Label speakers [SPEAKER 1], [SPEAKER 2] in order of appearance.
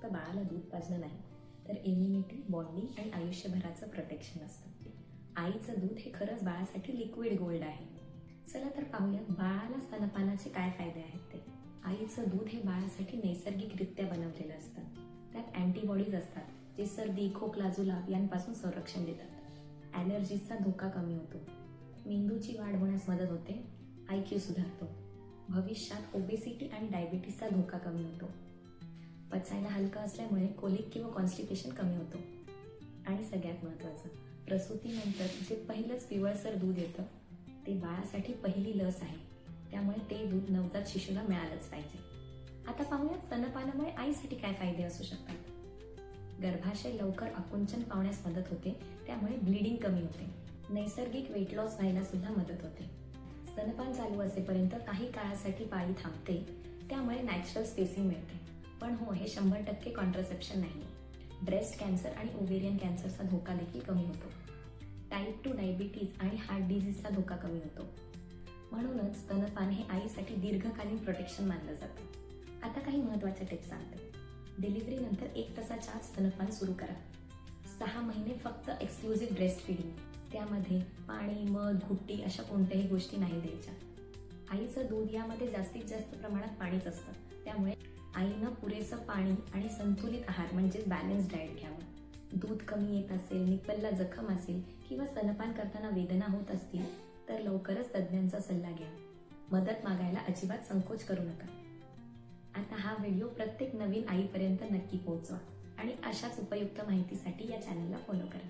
[SPEAKER 1] बाळाला दूध पाजणं नाही, तर इम्युनिटी, बॉन्डिंग आणि आयुष्यभराचं प्रोटेक्शन असतं. आईचं दूध हे खरंच बाळासाठी लिक्विड गोल्ड आहे. चला तर पाहूयात बाळाला स्तनपानाचे काय फायदे आहेत ते. आईचं दूध हे बाळासाठी नैसर्गिकरित्या बनवलेलं असतं. त्यात अँटीबॉडीज असतात जे सर्दी, खोकला, जुलाब यांपासून संरक्षण देतात. ॲलर्जीजचा धोका कमी होतो, मेंदूची वाढ होण्यास मदत होते, IQ सुधारतो, भविष्यात ओबेसिटी आणि डायबिटीसचा धोका कमी होतो, पचायला हलका असल्यामुळे कोलिक किंवा कॉन्स्टिपेशन कमी होतो आणि सगळ्यात महत्त्वाचं, प्रसूतीनंतर जे पहिलंच पिवळसर दूध येतं ते बाळासाठी पहिली लस आहे. त्यामुळे ते दूध नवजात शिशूला मिळालंच पाहिजे. आता पाहूया स्तनपानामुळे आईसाठी काय फायदे असू शकतात. गर्भाशय लवकर आकुंचन पावण्यास मदत होते, त्यामुळे ब्लिडिंग कमी होते. नैसर्गिक वेट लॉस व्हायला सुद्धा मदत होते. स्तनपान चालू असेपर्यंत काही काळासाठी पाळी थांबते, त्यामुळे नॅचरल स्पेसिंग मिळते. पण हो, हे 100% कॉन्ट्रासेप्शन नाही. ब्रेस्ट कॅन्सर आणि ओव्हेरियन कॅन्सरचा धोका देखील कमी होतो. टाईप 2 डायबिटीज आणि हार्ट डिझीजचा धोका कमी होतो. म्हणूनच स्तनपान हे आईसाठी दीर्घकालीन प्रोटेक्शन मानलं जातं. आता काही महत्त्वाच्या टिप्स सांगते. डिलिव्हरीनंतर 1 तासाच्या आत स्तनपान सुरू करा. 6 महिने फक्त एक्सक्लुझिव्ह ब्रेस्ट फीडिंग. त्यामध्ये पाणी, मध, घुट्टी अशा कोणत्याही गोष्टी नाही द्यायच्या. आईचं दूध यामध्ये जास्तीत जास्त प्रमाणात पाणीच असतं, त्यामुळे आईनं पुरेसं पाणी आणि संतुलित आहार म्हणजेच बॅलन्स डाएट घ्यावं. दूध कमी येत असेल, निप्पलला जखम असेल किंवा स्तनपान करताना वेदना होत असतील तर लवकरच तज्ज्ञांचा सल्ला घ्या. मदत मागायला अजिबात संकोच करू नका. आता हा व्हिडिओ प्रत्येक नवीन आईपर्यंत नक्की पोहोचवा आणि अशाच उपयुक्त माहितीसाठी या चॅनलला फॉलो करा.